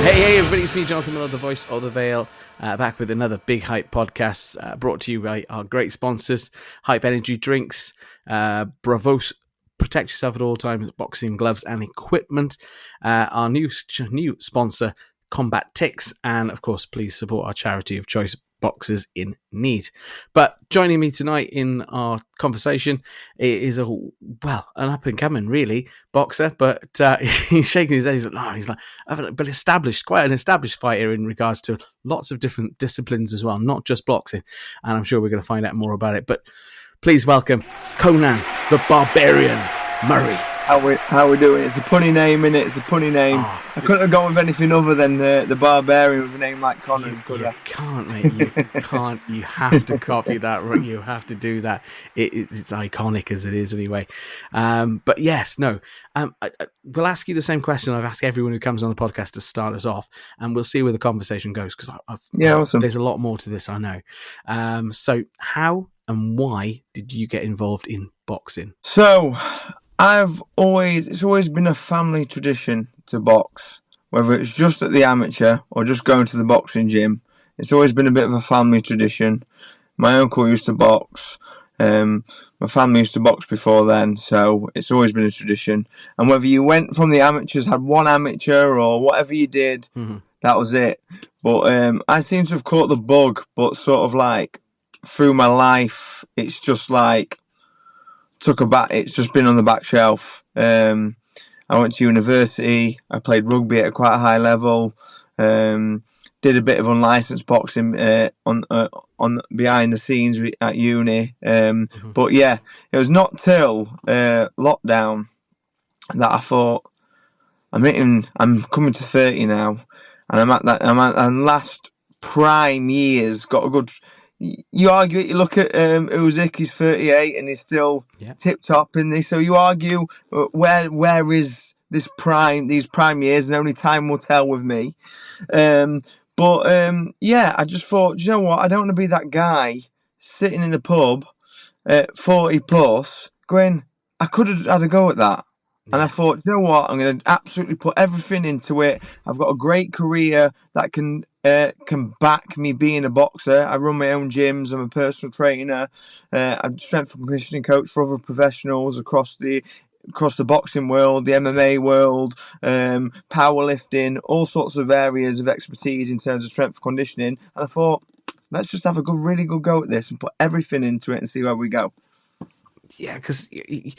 Hey everybody, it's me, Jonathan Millard, the voice of the Vale, back with another Big Hype podcast, brought to you by our great sponsors, Hype Energy Drinks, Bravos, protect yourself at all times, boxing gloves and equipment, our new sponsor, Combat Ticks, and of course, please support our charity of choice, Boxers in Need. But joining me tonight in our conversation is an up and coming really boxer, but he's shaking his head. He's like, but quite an established fighter in regards to lots of different disciplines as well, not just boxing. And I'm sure we're going to find out more about it. But please welcome Conan the Barbarian Murray. How we doing? It's a punny name, innit? It's a punny name. I couldn't have gone with anything other than the Barbarian with a name like Connan. You can't, mate. You can't. You have to copy that. You have to do that. It's iconic as it is, anyway. But yes, no. We'll ask you the same question I've asked everyone who comes on the podcast to start us off, and we'll see where the conversation goes. Because awesome. There's a lot more to this, I know. So, how and why did you get involved in boxing? So, it's always been a family tradition to box, whether it's just at the amateur or just going to the boxing gym. It's always been a bit of a family tradition. My uncle used to box. My family used to box before then, so it's always been a tradition. And whether you went from the amateurs, had one amateur or whatever you did, that was it. But I seem to have caught the bug, but sort of like through my life, it's just like it's just been on the back shelf. I went to university. I played rugby at a quite high level. Did a bit of unlicensed boxing on behind the scenes at uni. But yeah, it was not till lockdown that I thought I'm coming to 30 now, and I'm at last prime years. Got a good. You argue it. You look at Usyk. He's 38 and he's still tip top in this. So you argue where is these prime years, and only time will tell with me. But I just thought, you know what? I don't want to be that guy sitting in the pub at 40 plus going, I could have had a go at that. And I thought, you know what? I'm going to absolutely put everything into it. I've got a great career that can back me being a boxer. I run my own gyms. I'm a personal trainer. I'm a strength and conditioning coach for other professionals across the boxing world, the MMA world, powerlifting, all sorts of areas of expertise in terms of strength and conditioning. And I thought, let's just have a really good go at this and put everything into it and see where we go. Yeah, because you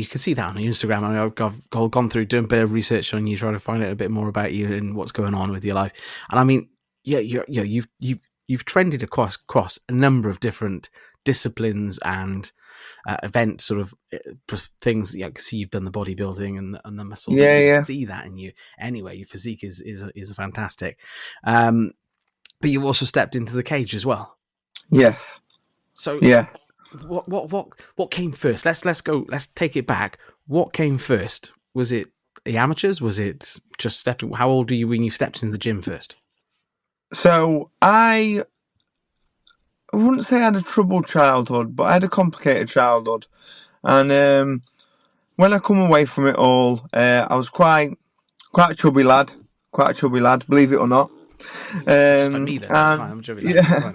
can see that on Instagram. I mean, I've gone through doing a bit of research on you, trying to find out a bit more about you and what's going on with your life. And I mean, you've trended across a number of different disciplines and events, sort of things. I can see you've done the bodybuilding and the muscle. Yeah. You can see that in you. Anyway, your physique is fantastic. But you also stepped into the cage as well. Yes. So yeah. What came first? Let's take it back. What came first? Was it the amateurs? Was it just stepping? How old were you when you stepped into the gym first? So I wouldn't say I had a troubled childhood, but I had a complicated childhood. And when I come away from it all, I was quite a chubby lad, believe it or not. Just like me then. That's fine. I'm a chubby lad. Yeah.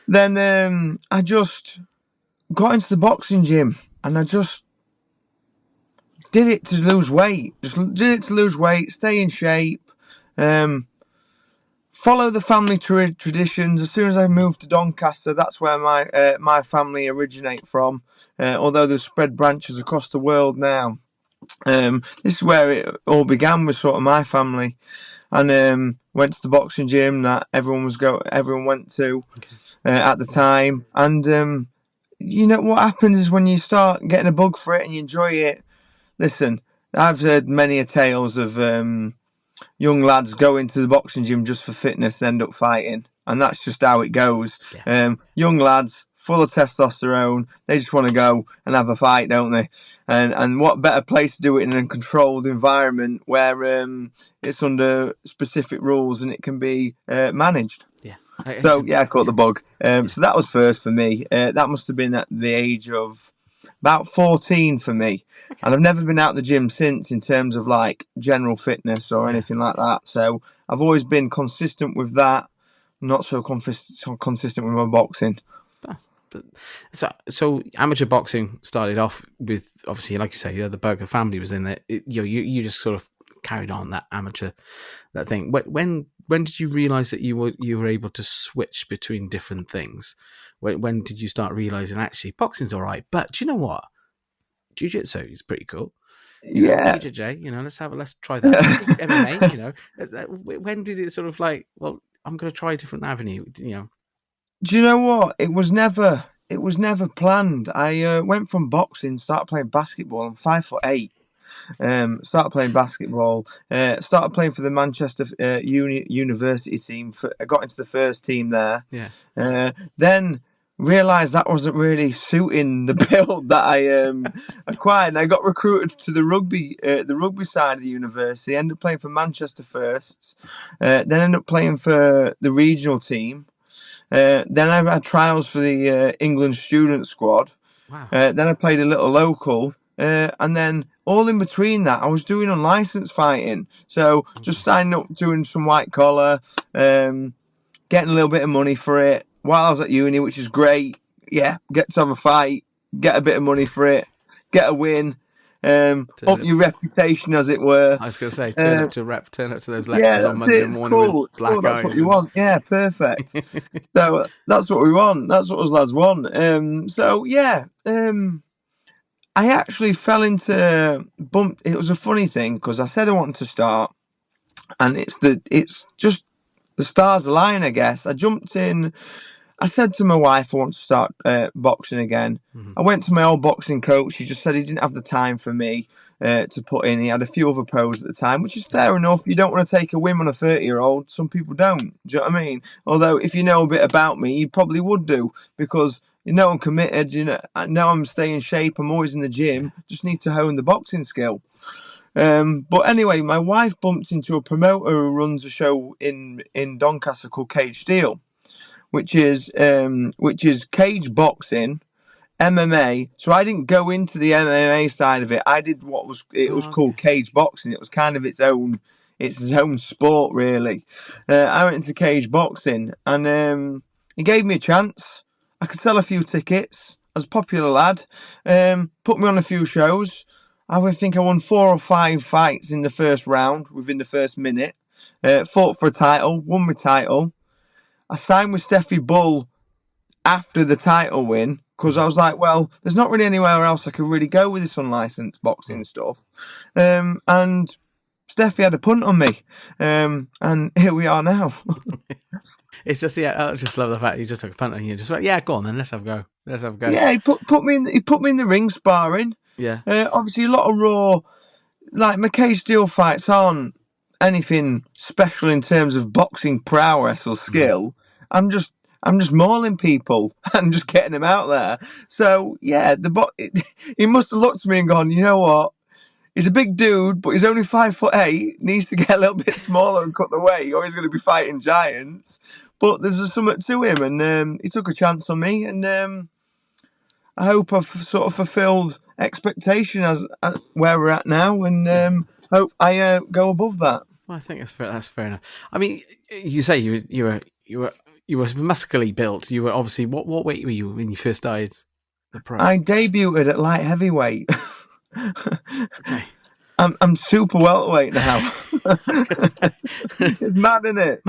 Then I just got into the boxing gym, and I just did it to lose weight. Stay in shape, follow the family traditions. As soon as I moved to Doncaster, that's where my family originate from. Although they've spread branches across the world now. This is where it all began with sort of my family, and went to the boxing gym that everyone went to at the time, and. You know what happens is when you start getting a bug for it and you enjoy it. Listen, I've heard many a tales of young lads go into the boxing gym just for fitness and end up fighting, and that's just how it goes. Yeah. Young lads, full of testosterone, they just want to go and have a fight, don't they? And what better place to do it in a controlled environment where it's under specific rules and it can be managed. Yeah. So, I caught the bug. So that was first for me. That must have been at the age of about 14 for me. Okay. And I've never been out the gym since in terms of like general fitness or anything like that. So I've always been consistent with that, not so consistent with my boxing. So amateur boxing started off with, obviously, like you say, the Burger family was in there. You just sort of carried on that amateur, that thing. When did you realise that you were able to switch between different things? When did you start realising actually boxing's all right, but do you know what? Jiu-jitsu is pretty cool. Yeah. BJJ, let's try that. Maybe MMA, when did it sort of like, well, I'm going to try a different avenue, Do you know what? It was never planned. I went from boxing, started playing basketball. I'm 5'8". Started playing basketball. Started playing for the Manchester University team. I got into the first team there. Yeah. Then realised that wasn't really suiting the build that I acquired. And I got recruited to the rugby side of the university. Ended up playing for Manchester first. Then ended up playing for the regional team. Then I had trials for the England student squad. Wow. Then I played a little local. And then all in between that, I was doing unlicensed fighting. So just signing up, doing some white collar, getting a little bit of money for it while I was at uni, which is great. Yeah, get to have a fight, get a bit of money for it, get a win, up your reputation, as it were. I was going to say, turn up to those lectures Yeah, on Monday morning with black eyes. That's what you want. Yeah, perfect. So that's what we want. That's what us lads want. I actually fell into bump. It was a funny thing because I said I wanted to start, and it's just the stars align, I guess. I jumped in. I said to my wife I want to start boxing again. Mm-hmm. I went to my old boxing coach. He just said he didn't have the time for me to put in. He had a few other pros at the time, which is fair enough. You don't want to take a whim on a 30-year-old. Some people don't. Do you know what I mean? Although if you know a bit about me, you probably would do, because I'm committed. I know I'm staying in shape. I'm always in the gym. Just need to hone the boxing skill. But anyway, my wife bumped into a promoter who runs a show in Doncaster called Cage Steel, which is cage boxing, MMA. So I didn't go into the MMA side of it. I did what was called cage boxing. It was kind of its own sport, really. I went into cage boxing, and he gave me a chance. I could sell a few tickets. I was a popular lad. Put me on a few shows. I think I won 4 or 5 fights in the first round within the first minute. Fought for a title, won my title. I signed with Steffi Bull after the title win because I was like, well, there's not really anywhere else I can really go with this unlicensed boxing stuff. And Steffi had a punt on me. And here we are now. It's just, I just love the fact you just took a punt and you just went, yeah, go on then, let's have a go. Yeah, he put me in the ring sparring. Yeah. Obviously a lot of raw, like my cage steel fights aren't anything special in terms of boxing prowess or skill. I'm just mauling people and just getting them out there. So yeah, he must have looked at me and gone, you know what? He's a big dude, but he's only 5'8". Needs to get a little bit smaller and cut the weight, or he's going to be fighting giants. But there's something to him, and he took a chance on me, and I hope I've sort of fulfilled expectation as where we're at now, and hope I go above that. Well, I think that's fair enough. I mean, you say you were muscularly built. You were obviously what weight were you when you first started the pro? I debuted at light heavyweight. Okay. I'm super welterweight now. It's mad, isn't it?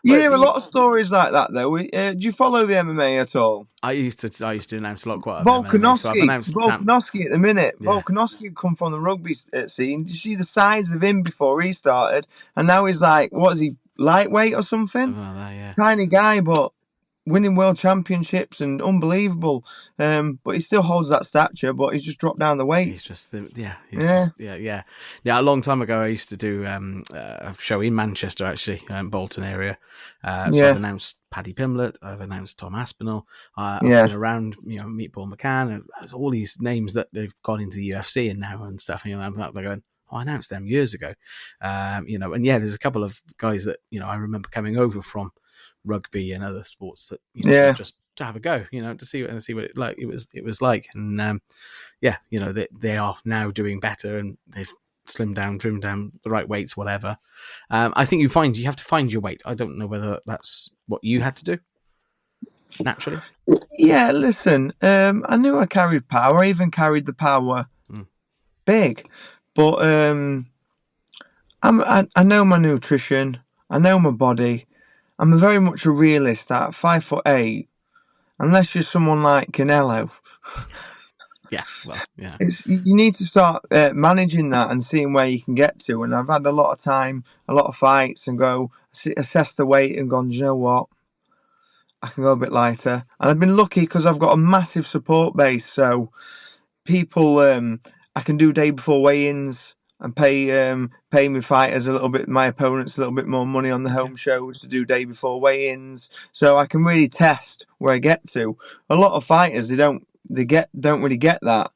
You hear a lot of stories like that, though. Do you follow the MMA at all? I used to announce a lot quite. Volkanovski at the minute. Yeah. Volkanovski come from the rugby scene. Did you see the size of him before he started? And now he's like, what is he, lightweight or something? Tiny guy, but winning world championships and unbelievable. But he still holds that stature, but he's just dropped down the weight. He's just Yeah. A long time ago, I used to do a show in Manchester, actually, Bolton area. So I've announced Paddy Pimblett, I've announced Tom Aspinall, I've been around, Meatball McCann, and all these names that they've gone into the UFC and now and stuff. And they're going, I announced them years ago. And there's a couple of guys that I remember coming over from rugby and other sports that just have a go, to see what it was like. And they are now doing better, and they've slimmed down, trimmed down the right weights, whatever. I think you have to find your weight. I don't know whether that's what you had to do naturally. Yeah, listen, I knew I carried power. I even carried the power big, but I know my nutrition. I know my body. I'm very much a realist at 5'8", unless you're someone like Canelo. Yeah, well, yeah. You need to start managing that and seeing where you can get to. And I've had a lot of time, a lot of fights, and assess the weight and gone, do you know what? I can go a bit lighter. And I've been lucky because I've got a massive support base. So people, I can do day before weigh-ins and pay me fighters a little bit, my opponents a little bit more money on the home shows to do day before weigh-ins. So I can really test where I get to. A lot of fighters, don't really get that.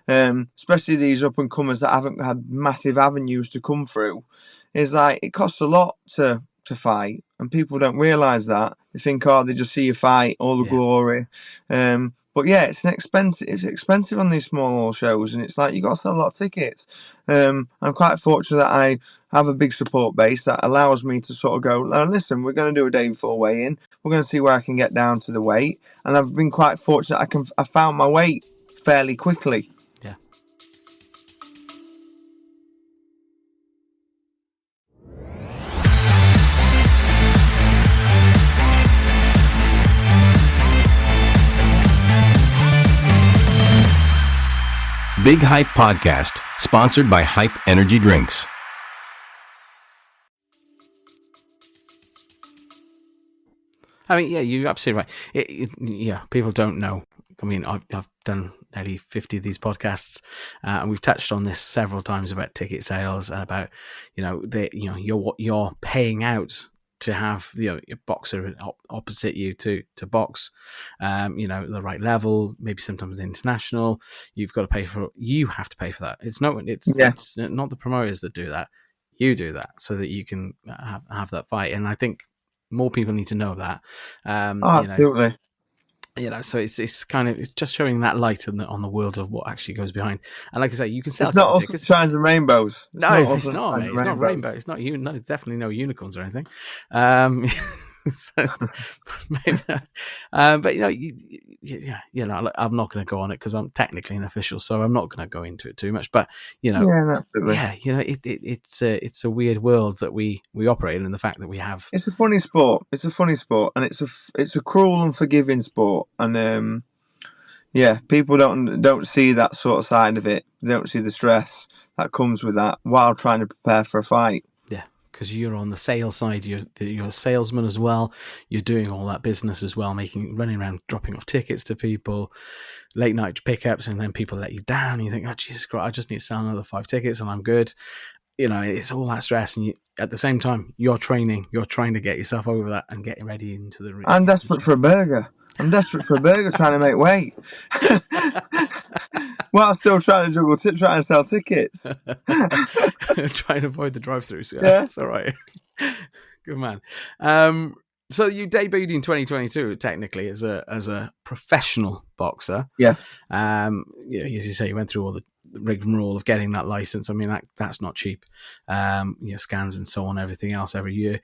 Especially these up and comers that haven't had massive avenues to come through. It's like it costs a lot to fight, and people don't realise that. They think, they just see you fight, all the glory. But yeah, it's expensive on these small shows, and it's like you got to sell a lot of tickets. I'm quite fortunate that I have a big support base that allows me to sort of go, listen, we're going to do a day before weigh-in. We're going to see where I can get down to the weight, and I've been quite fortunate. I found my weight fairly quickly. Yeah. Big Hype Podcast, sponsored by Hype Energy Drinks. I mean, yeah, you're absolutely right. People don't know. I mean, I've done nearly 50 of these podcasts, and we've touched on this several times about ticket sales and about, you're paying out to have your boxer opposite you to box, the right level, maybe sometimes international. You have to pay for that. It's not the promoters that do that. You do that so that you can have that fight. And I think more people need to know that. Absolutely. So it's just showing that light on the world of what actually goes behind. And like I say, you can sell. It's not all sunshines and rainbows. It's not, mate. It's not rainbow. It's not definitely no unicorns or anything. Maybe, but I'm not going to go on it because I'm technically an official, so I'm not going to go into it too much. But it's a weird world that we operate in, and the fact that we have. It's a funny sport. And it's a cruel and forgiving sport, and people don't see that sort of side of it. They don't see the stress that comes with that while trying to prepare for a fight. Because you're on the sales side, you're a salesman as well. You're doing all that business as well, running around, dropping off tickets to people, late night pickups, and then people let you down. And you think, oh, Jesus Christ, I just need to sell another 5 tickets and I'm good. It's all that stress. And at the same time, you're training, you're trying to get yourself over that and getting ready into the ring. I'm desperate for a burger. Trying to make weight. While still trying to juggle, trying to sell tickets. Trying to avoid the drive-thrus. Yeah, yeah. That's all right. Good man. So you debuted in 2022, technically, as a professional boxer. Yeah. As you say, you went through all the rigmarole of getting that license. I mean, that's not cheap. Scans and so on, everything else every year.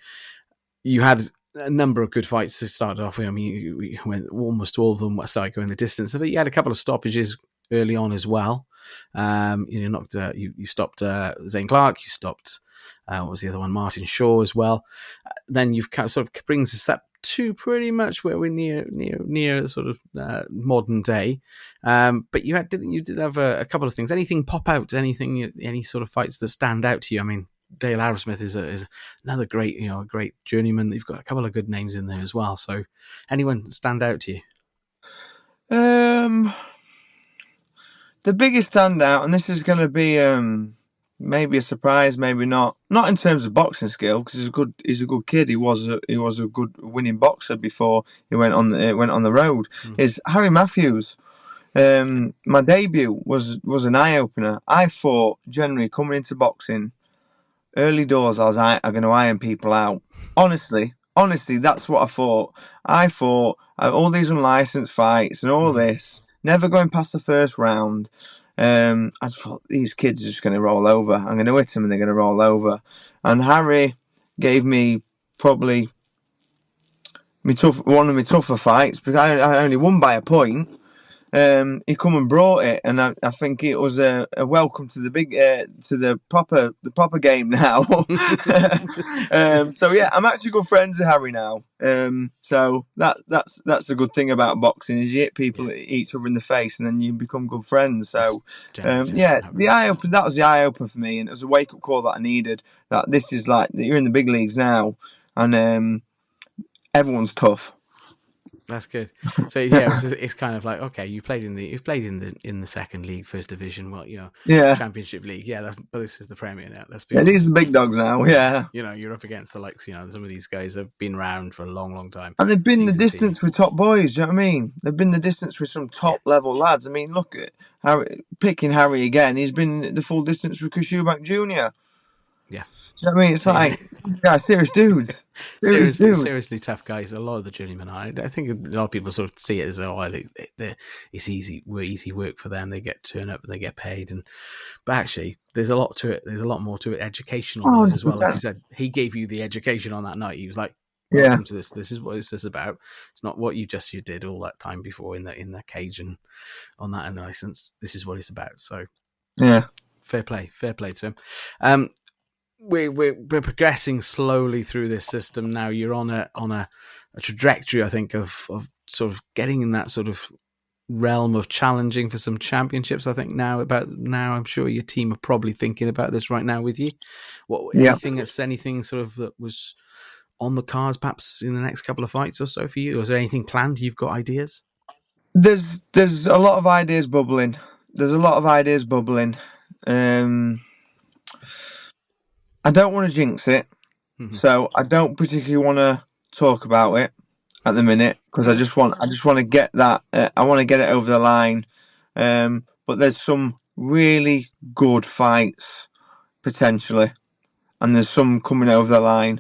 You had a number of good fights to start off with. I mean, we went almost all of them started going the distance. But you had a couple of stoppages early on as well. You stopped Zane Clark. You stopped what was the other one? Martin Shaw as well. Then you've sort of brings us up to pretty much where we're near sort of modern day. But you did have a couple of things. Anything pop out? Any sort of fights that stand out to you? I mean, Dale Arrowsmith is another great, great journeyman. You've got a couple of good names in there as well. So, anyone stand out to you? The biggest standout, and this is going to be maybe a surprise, maybe not. Not in terms of boxing skill, because he's a good kid. He was a good winning boxer before he went on the road. Is Harry Matthews. My debut was an eye opener. I thought generally coming into boxing. Early doors, I'm going to iron people out. Honestly, honestly, that's what I thought. I thought all these unlicensed fights and all this, never going past the first round. I just thought these kids are just going to roll over. I'm going to hit them and they're going to roll over. And Harry gave me probably one of my tougher fights because I only won by a point. He come and brought it, and I think it was a welcome to the big to the proper game now. So yeah, I'm actually good friends with Harry now. So that's a good thing about boxing is you hit people each other in the face, and then you become good friends. So yeah, that was the eye opener for me, and it was a wake up call that I needed. That this is like you're in the big leagues now, and everyone's tough. That's good. So yeah, it's kind of like, okay, you've played in the second league, first division, championship league. Yeah, but this is the Premier now. Let's be honest. These are the big dogs now. Yeah, you're up against the likes. Some of these guys have been around for a long, long time, and they've been the distance with top boys. Do you know what I mean? They've been the distance with some top level lads. I mean, look at Harry. Picking Harry again, he's been the full distance with Chris Eubank Jr. Yeah. Do you know what I mean? It's like, these guys, serious dudes. Seriously tough guys. A lot of the journeymen are. I think a lot of people sort of see it as, it's easy work for them. They get turn up and they get paid. But actually, there's a lot to it. There's a lot more to it, educational as well. Like you said, he gave you the education on that night. He was like, welcome to this. This is what this is about. It's not what you did all that time before in the cage and on that license. This is what it's about. So, yeah, fair play to him. We're progressing slowly through this system now. You're on a trajectory, I think, of sort of getting in that sort of realm of challenging for some championships. I think now I'm sure your team are probably thinking about this right now with you. Anything sort of that was on the cards, perhaps in the next couple of fights or so for you? Or is there anything planned? You've got ideas? There's a lot of ideas bubbling. I don't want to jinx it, so I don't particularly want to talk about it at the minute because I just want to get that. I want to get it over the line. But there's some really good fights potentially, and there's some coming over the line.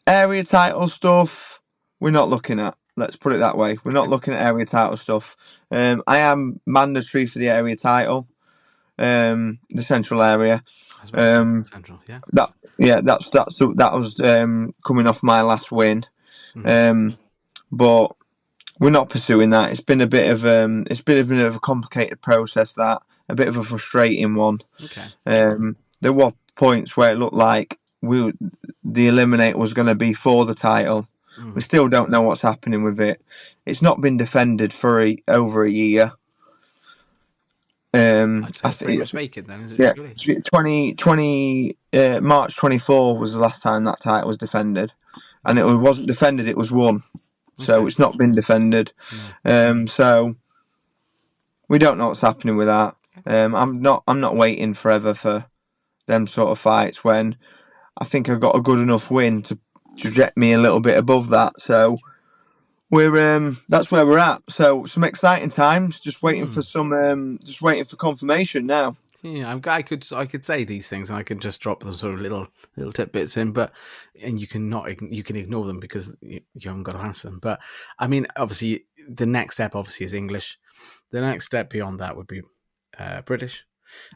Area title stuff, we're not looking at. Let's put it that way. We're not looking at area title stuff. I am mandatory for the area title. The central area. Central, yeah. That was coming off my last win. But we're not pursuing that. It's been a bit of a complicated process. That a bit of a frustrating one. Okay. There were points where it looked like the eliminate was going to be for the title. We still don't know what's happening with it. It's not been defended for over a year. I'd say it's pretty much vacant then, is it? Yeah, really? March 24 was the last time that title was defended, and it wasn't defended; it was won. So it's not been defended. So we don't know what's happening with that. I'm not waiting forever for them sort of fights when I think I've got a good enough win to get me a little bit above that. So that's where we're at. So some exciting times. Just waiting for confirmation now. Yeah, I could say these things and I can just drop the sort of little tidbits in, and you can ignore them because you haven't got to answer them. But I mean, obviously, the next step is English. The next step beyond that would be British.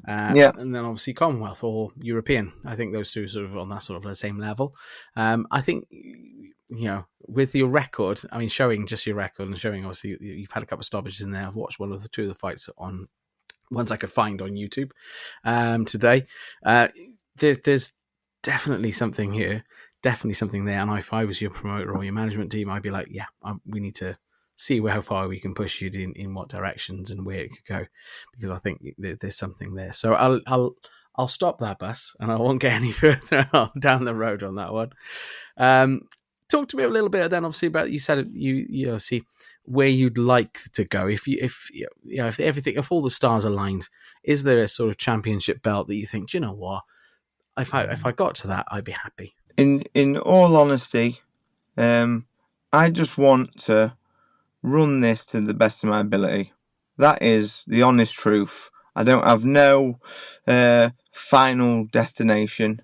And then obviously Commonwealth or European. I think those two sort of on that sort of the same level. I think, with your record, I mean, showing just your record and showing obviously you've had a couple of stoppages in there. I've watched one of the two of the fights on ones I could find on YouTube today. There's definitely something here, definitely something there. And if I was your promoter or your management team, I'd be like, we need to see how far we can push you in what directions and where it could go, because I think there's something there. So I'll stop that bus and I won't get any further down the road on that one. Talk to me a little bit then, obviously, about you said you see where you'd like to go if all the stars aligned. Is there a sort of championship belt that you think, do you know what, if I got to that, I'd be happy? In all honesty, I just want to run this to the best of my ability. That is the honest truth. I don't have no final destination.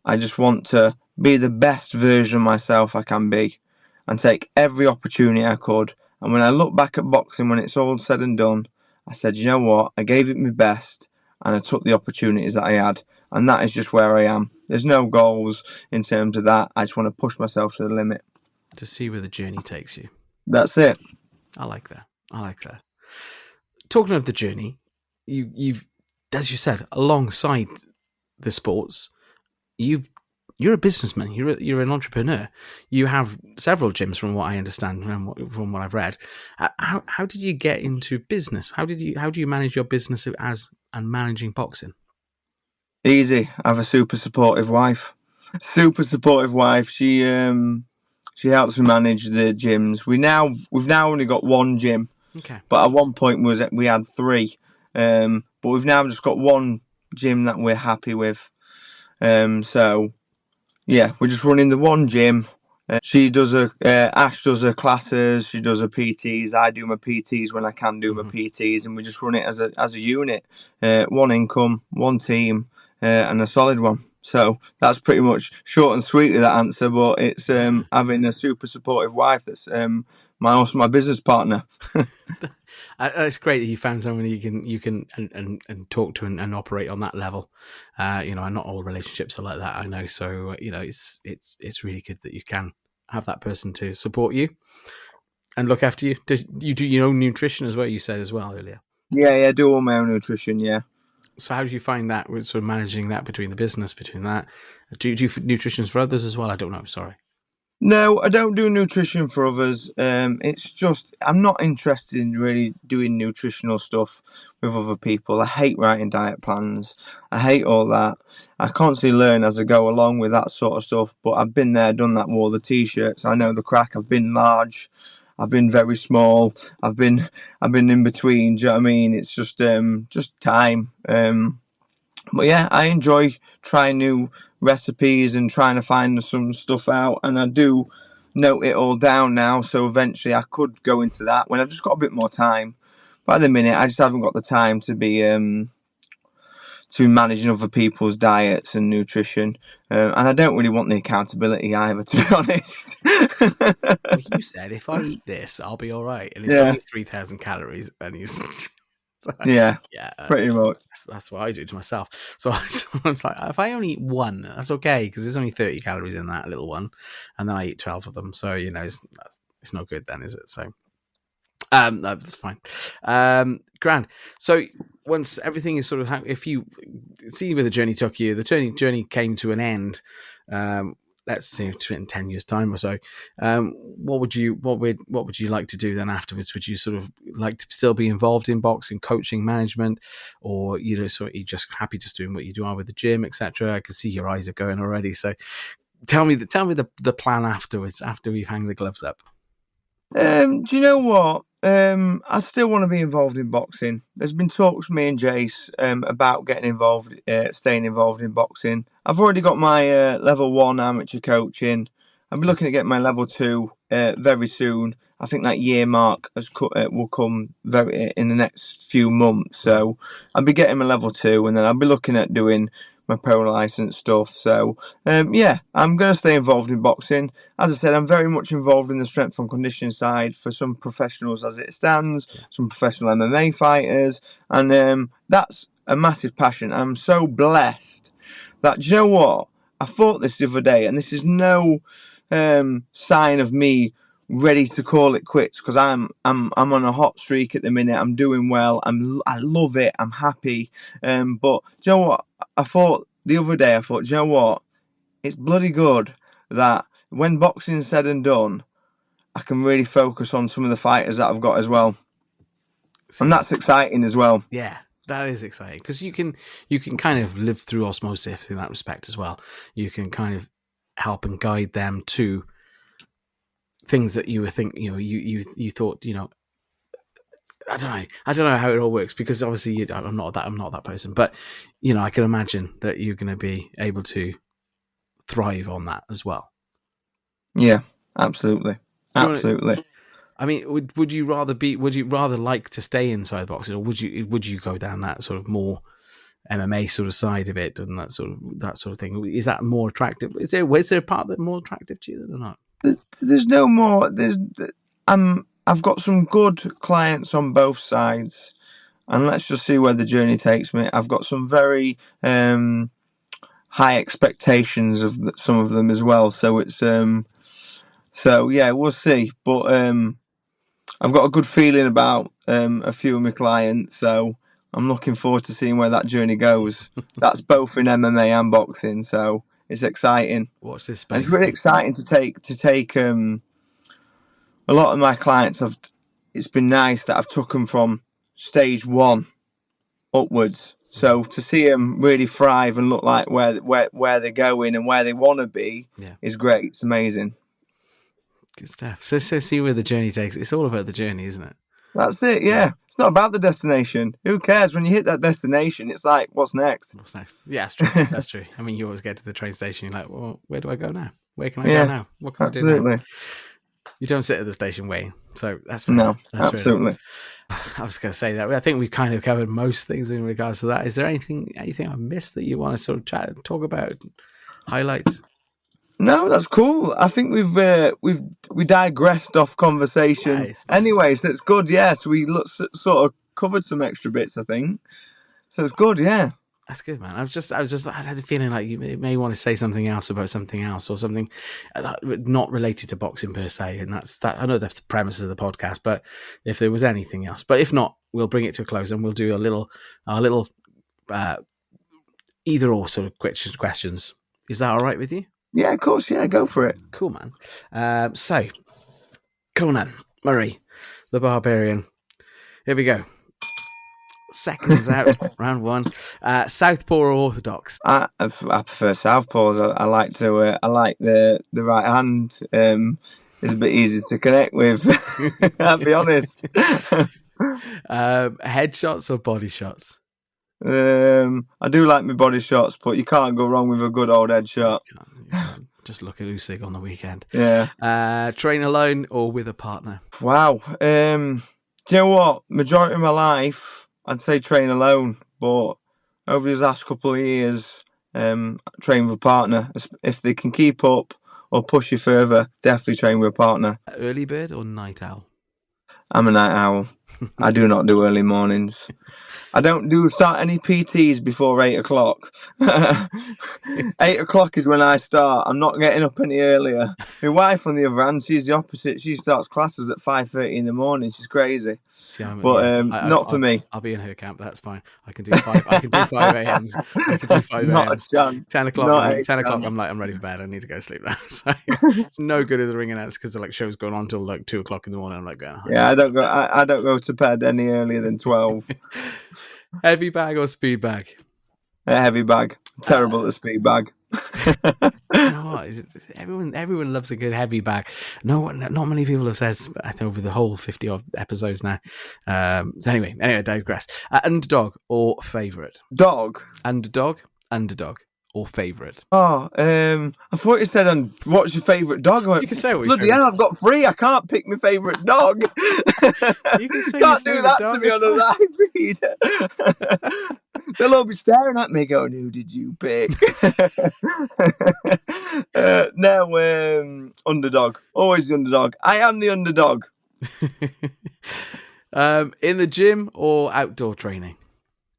I just want to be the best version of myself I can be and take every opportunity I could. And when I look back at boxing, when it's all said and done, I said, you know what? I gave it my best and I took the opportunities that I had. And that is just where I am. There's no goals in terms of that. I just want to push myself to the limit. To see where the journey takes you. That's it. I like that. Talking of the journey, you've, as you said, alongside the sports, you're a businessman. You're an entrepreneur. You have several gyms, from what I understand, from what I've read. How did you get into business? How do you manage your business and managing boxing? Easy. I have a super supportive wife. She helps me manage the gyms. We've now only got one gym. Okay. But at one point we had 3. But we've now just got one gym that we're happy with. So yeah, we're just running the one gym. She does Ash does her classes, she does her PTs, I do my PTs when I can do my PTs, and we just run it as a unit. One income, one team, and a solid one. So that's pretty much short and sweet with that answer, but it's having a super supportive wife that's my business partner. It's great that you found someone you can and talk to and operate on that level. And not all relationships are like that, I know. So it's really good that you can have that person to support you and look after you. You do your own nutrition as well, you said as well earlier. Yeah, I do all my own nutrition. Yeah. So how do you find that with sort of managing that between that? Do you do nutrition for others as well? I don't know. Sorry. No, I don't do nutrition for others. It's just I'm not interested in really doing nutritional stuff with other people. I hate writing diet plans. I hate all that. I constantly learn as I go along with that sort of stuff. But I've been there, done that, wore the t-shirts. I know the crack. I've been large. I've been very small. I've been in between. Do you know what I mean? It's just time. But yeah, I enjoy trying new recipes and trying to find some stuff out, and I do note it all down now, so eventually I could go into that when I've just got a bit more time. But at the minute, I just haven't got the time to be managing other people's diets and nutrition, and I don't really want the accountability either, to be honest. Well, you said if I eat this, I'll be all right, and it's only 3,000 calories, and he's. So, yeah, pretty much. That's what I do to myself. So I was like, if I only eat one, that's okay, because there's only 30 calories in that little one, and then I eat 12 of them. So it's not good then, is it? So that's fine. Grand. So once everything is sort of, if you see where the journey took you, the journey came to an end. Let's say in 10 years' time or so. What would you like to do then afterwards? Would you sort of like to still be involved in boxing, coaching, management, or you're just happy just doing what you do with the gym, etc.? I can see your eyes are going already. So tell me the plan afterwards, after we hang the gloves up. Do you know what? I still want to be involved in boxing. There's been talks with me and Jace about getting involved, staying involved in boxing. I've already got my level 1 amateur coaching. I'll be looking to get my level 2 very soon. I think that year mark will come in the next few months. So I'll be getting my level 2, and then I'll be looking at doing my pro license stuff. So I'm going to stay involved in boxing. As I said, I'm very much involved in the strength and conditioning side for some professionals as it stands, some professional MMA fighters, and that's a massive passion. I'm so blessed that, do you know what? I thought this the other day, and this is no sign of me ready to call it quits, because I'm on a hot streak at the minute. I'm doing well. I love it. I'm happy. But do you know what? I thought the other day, do you know what? It's bloody good that when boxing's said and done, I can really focus on some of the fighters that I've got as well. And that's exciting as well. Yeah, that is exciting, because you can kind of live through osmosis in that respect as well. You can kind of help and guide them to things that you were you thought, I don't know how it all works, because obviously I'm not that person, but I can imagine that you're going to be able to thrive on that as well. Yeah, absolutely. I mean, would you rather like to stay inside boxing, or would you go down that sort of more MMA sort of side of it and that sort of thing. Is that more attractive? Is there a part that's more attractive to you or not? There's no more. I've got some good clients on both sides, and let's just see where the journey takes me. I've got some very high expectations of some of them as well. So it's so yeah, we'll see. But I've got a good feeling about a few of my clients, so I'm looking forward to seeing where that journey goes. That's both in MMA and boxing, so it's exciting. Watch this space. And it's really exciting to take a lot of my clients have. It's been nice that I've took them from stage 1 upwards. So to see them really thrive and look like where they're going and where they want to be is great. It's amazing. Good stuff. So see where the journey takes. It's all about the journey, isn't it? That's it. Yeah. It's not about the destination. Who cares when you hit that destination? It's like, what's next? What's next? Yeah, that's true. That's true. I mean, you always get to the train station. You're like, well, where do I go now? Where can I go now? What can I do now? You don't sit at the station waiting. So that's fair. No, that's absolutely. I was going to say that. I think we've kind of covered most things in regards to that. Is there anything I've missed that you want to sort of talk about? Highlights? No, that's cool. I think we digressed off conversation. Nice. Anyways, that's good. Yes, we sort of covered some extra bits, I think. So it's good. Yeah. That's good, man. I had a feeling like you may want to say something else about something else or something not related to boxing per se. And that's that. I know that's the premise of the podcast, but if there was anything else, but if not, we'll bring it to a close and we'll do our little either or sort of questions. Is that all right with you? Yeah, of course. Yeah, go for it. Cool, man. So, Conan Murray, the Barbarian. Here we go. Seconds out, round 1. Southpaw or orthodox? I prefer southpaws. I like the right hand. It's a bit easier to connect with. I'll be honest. Headshots or body shots? I do like my body shots, but you can't go wrong with a good old headshot. You can't. Just look at Usyk on the weekend. Yeah. Train alone or with a partner? Wow. Do you know what? Majority of my life, I'd say train alone, but over these last couple of years, train with a partner. If they can keep up or push you further, definitely train with a partner. Early bird or night owl? I'm a night owl. I do not do early mornings. I don't start any PTs before 8 o'clock. 8 o'clock is when I start. I'm not getting up any earlier. My wife, on the other hand, she's the opposite. She starts classes at 5:30 in the morning. She's crazy. See, not for me. I'll be in her camp. That's fine. I can do 5 a.m.s. I can do 5 Not a.m.s. a chance. 10 o'clock. 10 o'clock. I'm like, I'm ready for bed. I need to go to sleep now. So it's no good at the ringing outs because the show's going on till like 2 o'clock in the morning. I'm like, going. Yeah, I don't go to bed any earlier than 12. Heavy bag or speed bag? A heavy bag. Terrible at speed bag. You know what? Everyone loves a good heavy bag. Not many people have said, I think, over the whole 50 odd episodes now. So anyway, I digress. Underdog or favourite? Dog. Underdog or favourite? Oh, I thought you said, what's your favourite dog? You can say what bloody hell, I've got 3. I can't pick my favourite dog. You can say can't do that to me on a live feed. They'll all be staring at me going, who did you pick? No, underdog. Always the underdog. I am the underdog. In the gym or outdoor training?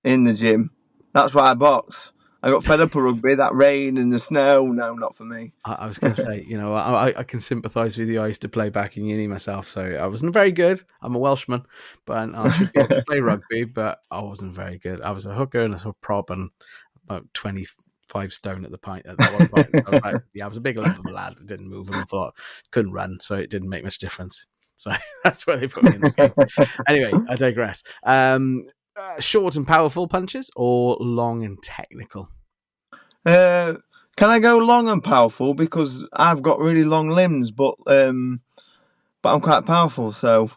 In the gym. That's why I box. I got fed up of rugby, that rain and the snow. No, not for me. I was going to say, I can sympathise with you. I used to play back in uni myself, so I wasn't very good. I'm a Welshman, but I should be able to play rugby, but I wasn't very good. I was a hooker and a prop and about 25 stone at the pint. At that one point. I was a big lump of a lad. Didn't move and I thought couldn't run, so it didn't make much difference. So that's where they put me in the game. Anyway, I digress. Short and powerful punches or long and technical? Can I go long and powerful because I've got really long limbs, but I'm quite powerful, so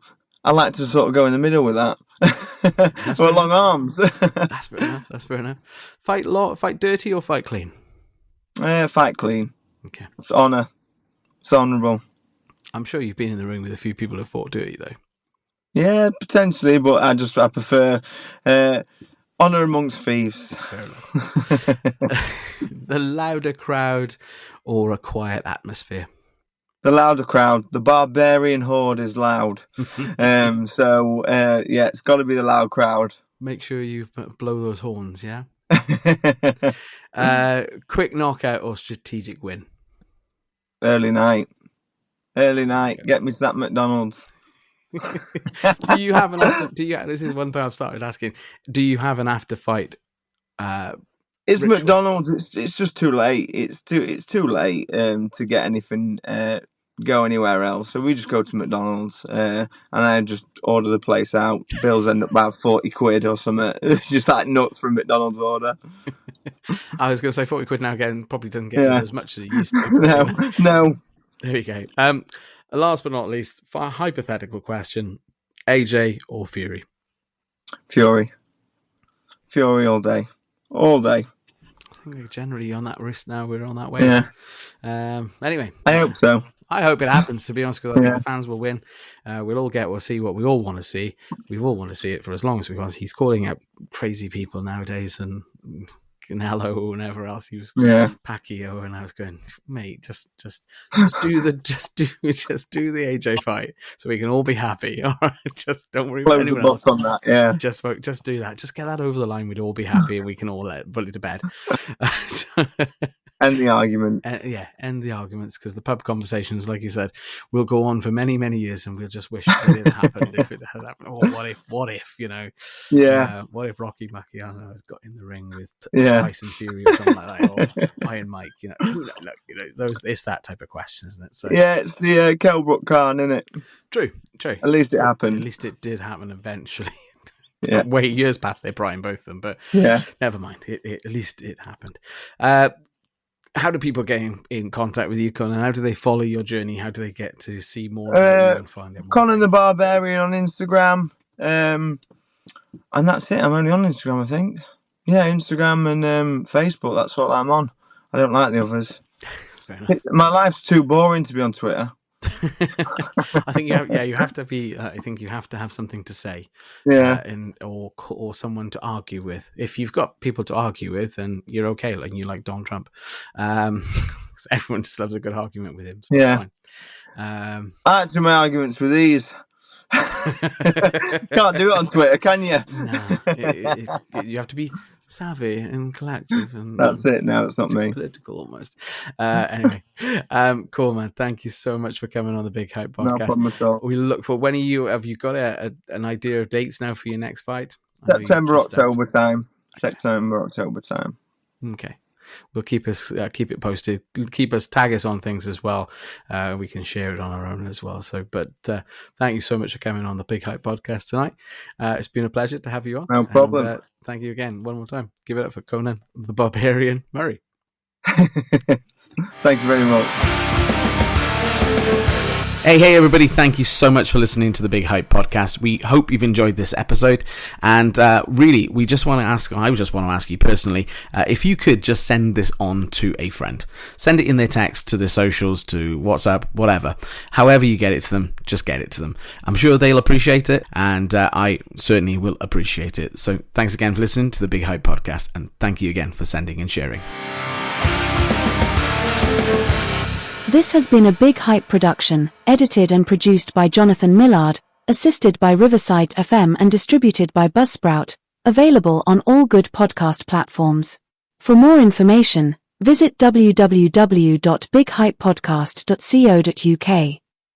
I like to sort of go in the middle with that. Or long arms. That's fair enough. Fight dirty or fight clean? Fight clean. Okay. It's honour. It's honourable. I'm sure you've been in the room with a few people who fought dirty though. Yeah, potentially, but I prefer Honour amongst thieves. Fair enough. The louder crowd or a quiet atmosphere? The louder crowd. The barbarian horde is loud. Yeah, it's got to be the loud crowd. Make sure you blow those horns, yeah? Quick knockout or strategic win? Early night. Get me to that McDonald's. Do you have an after? This is one thing I've started asking. Do you have an after fight? It's ritual? McDonald's. It's just too late. It's too late to get anything go anywhere else. So we just go to McDonald's and I just order the place out. Bills end up about 40 quid or something. Just like nuts from McDonald's order. I was going to say 40 quid now again probably doesn't get as much as it used to. No. There you go. Last but not least, hypothetical question: AJ or Fury? Fury all day. I think we're generally on that risk now. We're on that way. Yeah. Anyway, I hope so. I hope it happens, to be honest, because I think the fans will win. We'll see what we all want to see. We all want to see it for as long as because he's calling out crazy people nowadays and Canelo or whatever else. He was Pacquiao, and I was going, mate, just do the AJ fight so we can all be happy. All right, just don't worry about anyone else. On that, yeah. Just do that. Just get that over the line. We'd all be happy, and we can all put it to bed. End the arguments. End the arguments, because the pub conversations, like you said, will go on for many, many years, and we'll just wish it didn't happen. If it had happened, or what if, you know? Yeah. What if Rocky Marciano has got in the ring with Tyson Fury or something like that, or Iron Mike? You know, it's that type of question, isn't it? So it's the Kell Brook Khan, isn't it? True. At least it happened. At least it did happen eventually. Yeah. Way years past their prime, both of them, but never mind. At least it happened. How do people get in contact with you, Conan? How do they follow your journey? How do they get to see more about you and find out more? Conan the Barbarian on Instagram. And that's it. I'm only on Instagram, I think. Yeah, Instagram and Facebook. That's all I'm on. I don't like the others. Fair enough. My life's too boring to be on Twitter. I think you have to be. I think you have to have something to say, or someone to argue with. If you've got people to argue with, then you're okay. Like you like Donald Trump. Everyone just loves a good argument with him. So it's fine. I actually my arguments with these. Can't do it on Twitter, can you? No, you have to be savvy and collective, and that's it. No, it's not me. Political almost. Anyway, cool, man. Thank you so much for coming on the Big Hype Podcast. No problem at all. We look for. When are you? Have you got an idea of dates now for your next fight? September, October time. Okay. We'll keep it posted. Tag us on things as well. We can share it on our own as well. So, but thank you so much for coming on the Big Hype Podcast tonight. It's been a pleasure to have you on. No problem. And, thank you again one more time. Give it up for Conan the Barbarian Murray. Thank you very much. Hey everybody, thank you so much for listening to the Big Hype Podcast. We hope you've enjoyed this episode, and really I just want to ask you personally, if you could just send this on to a friend. Send it in their text, to their socials, to WhatsApp, whatever. However you get it to them, just get it to them. I'm sure they'll appreciate it, and I certainly will appreciate it. So thanks again for listening to the Big Hype Podcast, and thank you again for sending and sharing. This has been a Big Hype production, edited and produced by Jonathan Millard, assisted by Riverside FM and distributed by Buzzsprout, available on all good podcast platforms. For more information, visit www.bighypepodcast.co.uk.